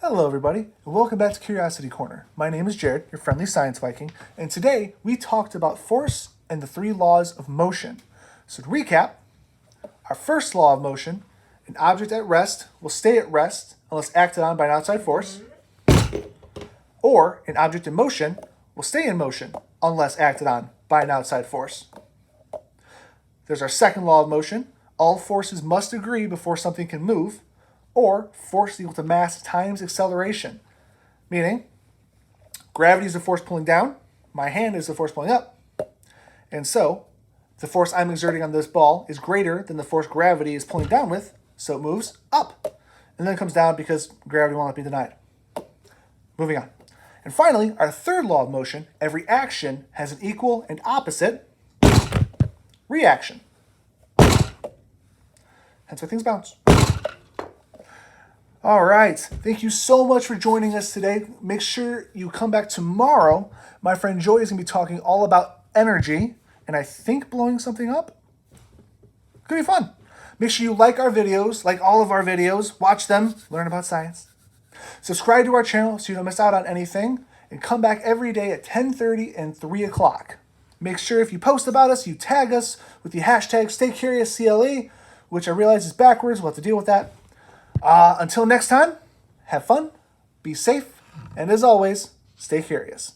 Hello everybody, and welcome back to Curiosity Corner. My name is Jared, your friendly science Viking, and today we talked about force and the 3 laws of motion. So to recap, our first law of motion, an object at rest will stay at rest unless acted on by an outside force, or an object in motion will stay in motion unless acted on by an outside force. There's our second law of motion, all forces must agree before something can move, or force is equal to mass times acceleration. Meaning, gravity is the force pulling down, my hand is the force pulling up. And so, the force I'm exerting on this ball is greater than the force gravity is pulling down with, so it moves up. And then it comes down because gravity will not be denied. Moving on. And finally, our third law of motion, every action has an equal and opposite reaction. Hence why things bounce. All right. Thank you so much for joining us today. Make sure you come back tomorrow. My friend Joy is going to be talking all about energy and I think blowing something up. Could be fun. Make sure you like our videos, like all of our videos. Watch them. Learn about science. Subscribe to our channel so you don't miss out on anything. And come back every day at 10:30 and 3 o'clock. Make sure if you post about us, you tag us with the hashtag StayCuriousCLE, which I realize is backwards. We'll have to deal with that. Until next time, have fun, be safe, and as always, stay curious.